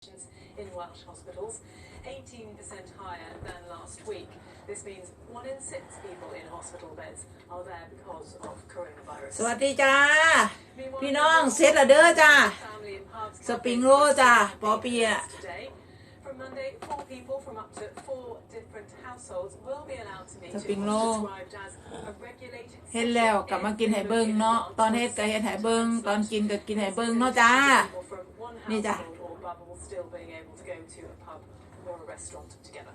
in Welsh hospitals, 18% higher than last week. This means 1 in 6 people in hospital beds are there because of coronavirus. สวัสดีจ้าพี่น้องเซตละเด้อจ้าสปริงโรจ้าปอเปีย From Monday, 4 people from up to 4 different households will be allowed to meet. สปริงโร described as a regulated เฮ็ดแล้วกลับมากินให้เบิ่งเนาะตอนเฮ็ดก็เฮ็ดให้เบิ่งตอนกินก็กินให้เบิ่งเนาะจ้านี่จ้ะ still being able to go to a pub or a restaurant together.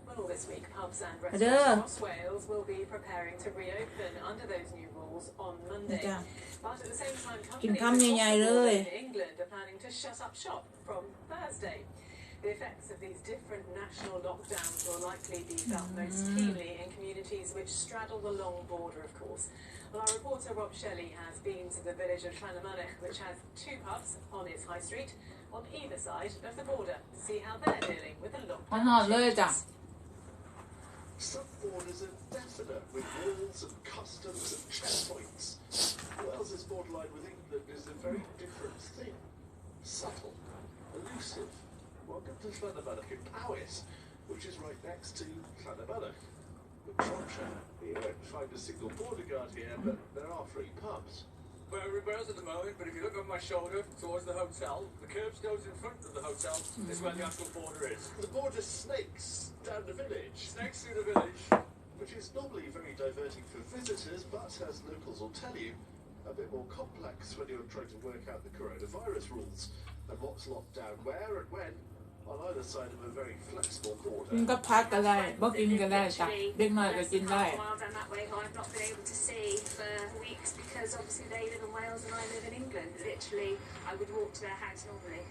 Well, all this week, pubs and restaurants across Wales will be preparing to reopen under those new rules on Monday. But at the same time, companies in England are planning to shut up shop from Thursday. The effects of these different national lockdowns will likely be felt most keenly in communities which straddle the long border, of course. Well, our reporter Rob Shelley has been to the village of Llanymynech, which has 2 pubs on its high street on either side of the border, to see how they're dealing with the lockdown. Some borders are definite, with walls and customs and checkpoints. Wales's borderline with England is a very different thing. Subtle, elusive. Welcome to Llanymynech in Powys, which is right next to Llanymynech. With Shropshire, you won't find a single border guard here, but there are 3 pubs. We're in Wales at the moment, but if you look over my shoulder towards the hotel, the curbstones in front of the hotel is where the actual border is. The border snakes down the village. Snakes through the village. Which is normally very diverting for visitors, but as locals will tell you, a bit more complex when you're trying to work out the coronavirus rules and what's locked down where and when on either side of a very flexible border. กินก็พักก็ได้บ่กินก็ได้จ้ะเด็กน้อยก็กินได้ Down that way, who I've not been able to see for weeks because obviously they live in Wales and I live in England. Literally, I would walk to their house normally.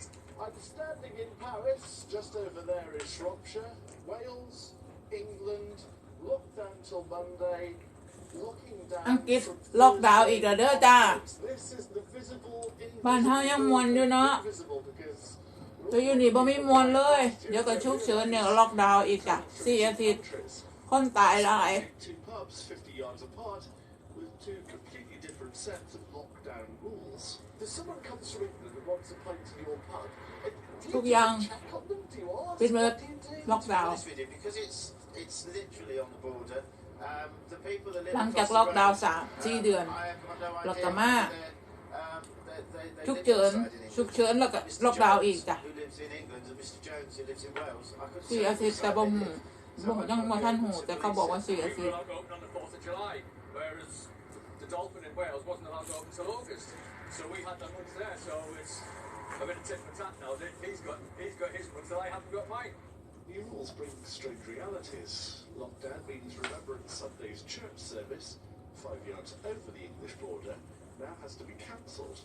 I'm standing in Paris. Just over there is Shropshire, Wales, England. Locked down till Monday. Looking down. อังกฤษล็อกดาวน์อีกแล้วเด้อจ้า This is the visible. บ้านเฮายังมวนอยู่เนาะ Invisible because. ตัวอยู่นี่บ่มีมวนเลยเดี๋ยวก็ฉุกเฉินเนี่ยล็อกดาวน์อีกจ้ะ4 อาทิตย์คนตายหลาย 2 pubs 50 yards apart with 2 completely different sets of lockdown rules. Does someone come from England and wants a pint in your pub? ทุกอย่าง Check on them? Do you ask? ปิดหมด What do you do? ล็อกดาวน์ Because it's literally on the border. The people that live หลังจากล็อกดาวน์3-4 เดือนแล้วก็มาฉุกเฉินแล้วก็ล็อกดาวน์อีกจ้ะ who lives in England and Mr. Jones who lives in Wales. I could 4 อาทิตย์แต่บ่ฮู้ยังบ่ทันฮู้แต่เขาบอกว่า4 อา We ทิ were ตย์ allowed to open on the 4th of July, whereas the Dolphin in Wales wasn't allowed to open until August. So we had that month there, so it's a bit of tit for tat now. He's got his month and I haven't got mine. New rules bring strange realities. Lockdown means Remembrance Sunday's church service, 5 yards over the English border, now has to be cancelled.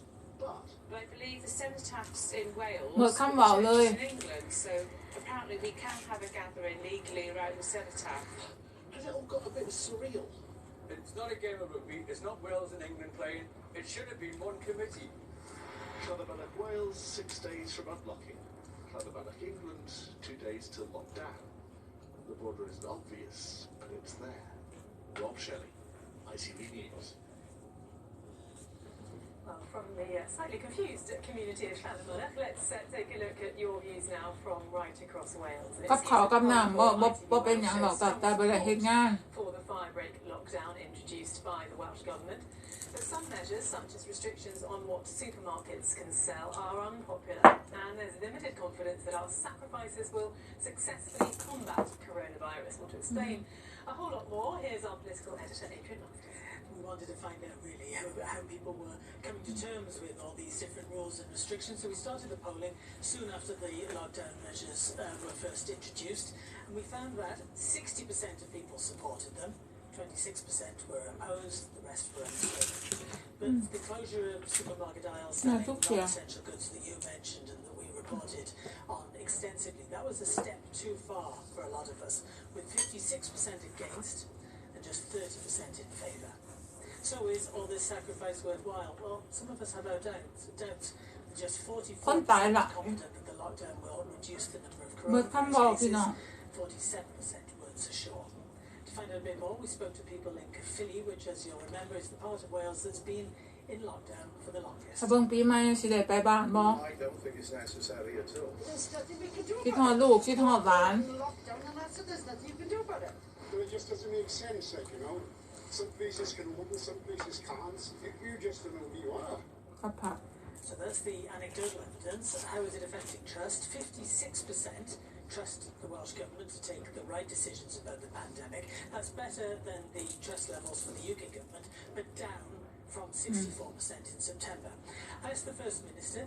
But I believe the cenotaphs in Wales เมื่อคำเว้าเลย in England, so apparently we can have a gathering legally around the cenotaph. has it all got a bit surreal? It's not a game of rugby. It's not Wales and England playing. It should have been one committee. Llanymynech, Wales, 6 days from unlocking. Llanymynech, England, 2 days till lockdown. The border isn't obvious, but it's there. Rob Shelley, ITV News. Well, from the slightly confused community of Llanymynech, let's take a look at your views now from right across Wales. กับข้าวกับน้ำบ่เป็นหยังหรอกแต่บ่ได้เฮ็ดงาน For the firebreak lockdown introduced by the Welsh Government. But some measures, such as restrictions on what supermarkets can sell, are unpopular, and there's limited confidence that our sacrifices will successfully combat coronavirus. Well, to explain a whole lot more, here's our political editor, Adrian Masters. We wanted to find out really how people were coming to terms with all these different rules and restrictions. So we started the polling soon after the lockdown measures were first introduced, and we found that 60% of people supported them, 26% were opposed, the rest were undecided. But the closure of supermarket aisles selling non-essential goods that you mentioned and that we reported on extensively, that was a step too far for a lot of us, with 56% against and just 30% in favour. So is all this sacrifice worthwhile? Well, some of us have our doubts. Just 44% confident that the lockdown will reduce the number of coronavirus cases. 47% weren't so sure. To find out a bit more, we spoke to people in Caerphilly, which, as you'll remember, is the part of Wales that's been in lockdown for the longest. ถ้าเบิ่งปีใหม่สิได้ไปบ้านบ่ I don't think it's necessary at all. There's nothing we can do คิด about ฮอด it. ลูกคิดฮอดหลาน Lockdown and that's it. There's nothing you can do about it. But it just doesn't make sense, like, you know. Some places can open, some places can't. You just don't know who you are. ครับผัก So that's the anecdotal evidence. How is it affecting trust? 56% trust the Welsh Government to take the right decisions about the pandemic. That's better than the trust levels for the UK Government, but down from 64% in September. I asked the First Minister,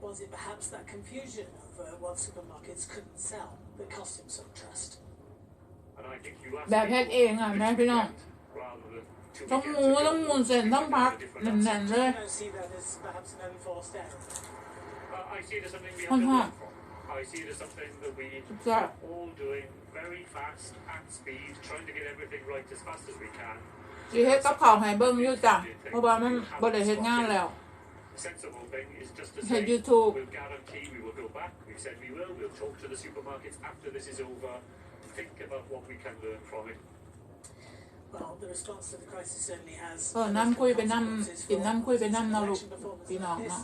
was it perhaps that confusion over what supermarkets couldn't sell that cost him some trust? แบบเฮ็ดเองอ่ะแม่พี่น้องทั้งหมูทั้งมูนเส้นทั้งผักแน่นๆเลย Do you see that as perhaps an unforced error? I see it as something we ฮอ have to ด learn from. I see it as something that we ๆจ้ะ are all doing very fast at speed, trying to get everything right as fast as we can. สิเฮ็ดกับข้าวให้เบิ่งอยู่จ้ะเพราะว่ามันบ่ได้เฮ็ดงานแล้ว The sensible thing is just to เฮ็ say ด YouTube we'll guarantee we will go back. We've said we will. We'll talk to the supermarkets after this is over. Think about what we can learn from it. Well, the response to the crisis certainly has น้ำคุยไปน้ำกินน้ำคุยไปน้ำนะลูกพี่น้องเนาะ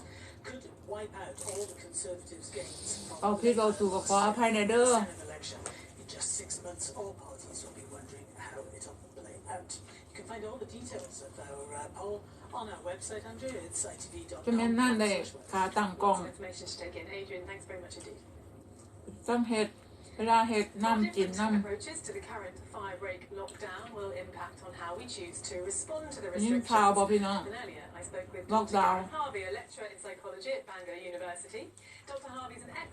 could wipe out all the Conservatives' gains เอาพี่เราสู่ก็ขออภัยในเด้อ Senate election. In just 6 months, all parties will be wondering how it'll play out. You can find all the details of our poll on our website, Andrew. It's itv.com. จะแม่นนั่นเลยขาตั้งกล้อง Lots of information to take in. Adrian, thanks very much indeed. ต้องเฮ็ดเวลาเฮ็ดน้ำกิน Different น้ำ approaches to the current five-week lockdown will impact on how we choose to respond to the ยิ่งข่าว restrictions. บ่พี่น้อง And earlier, I spoke with Dr. Lockdown. Harvey, a lecturer in psychology at Bangor University. Dr. Harvey's an expert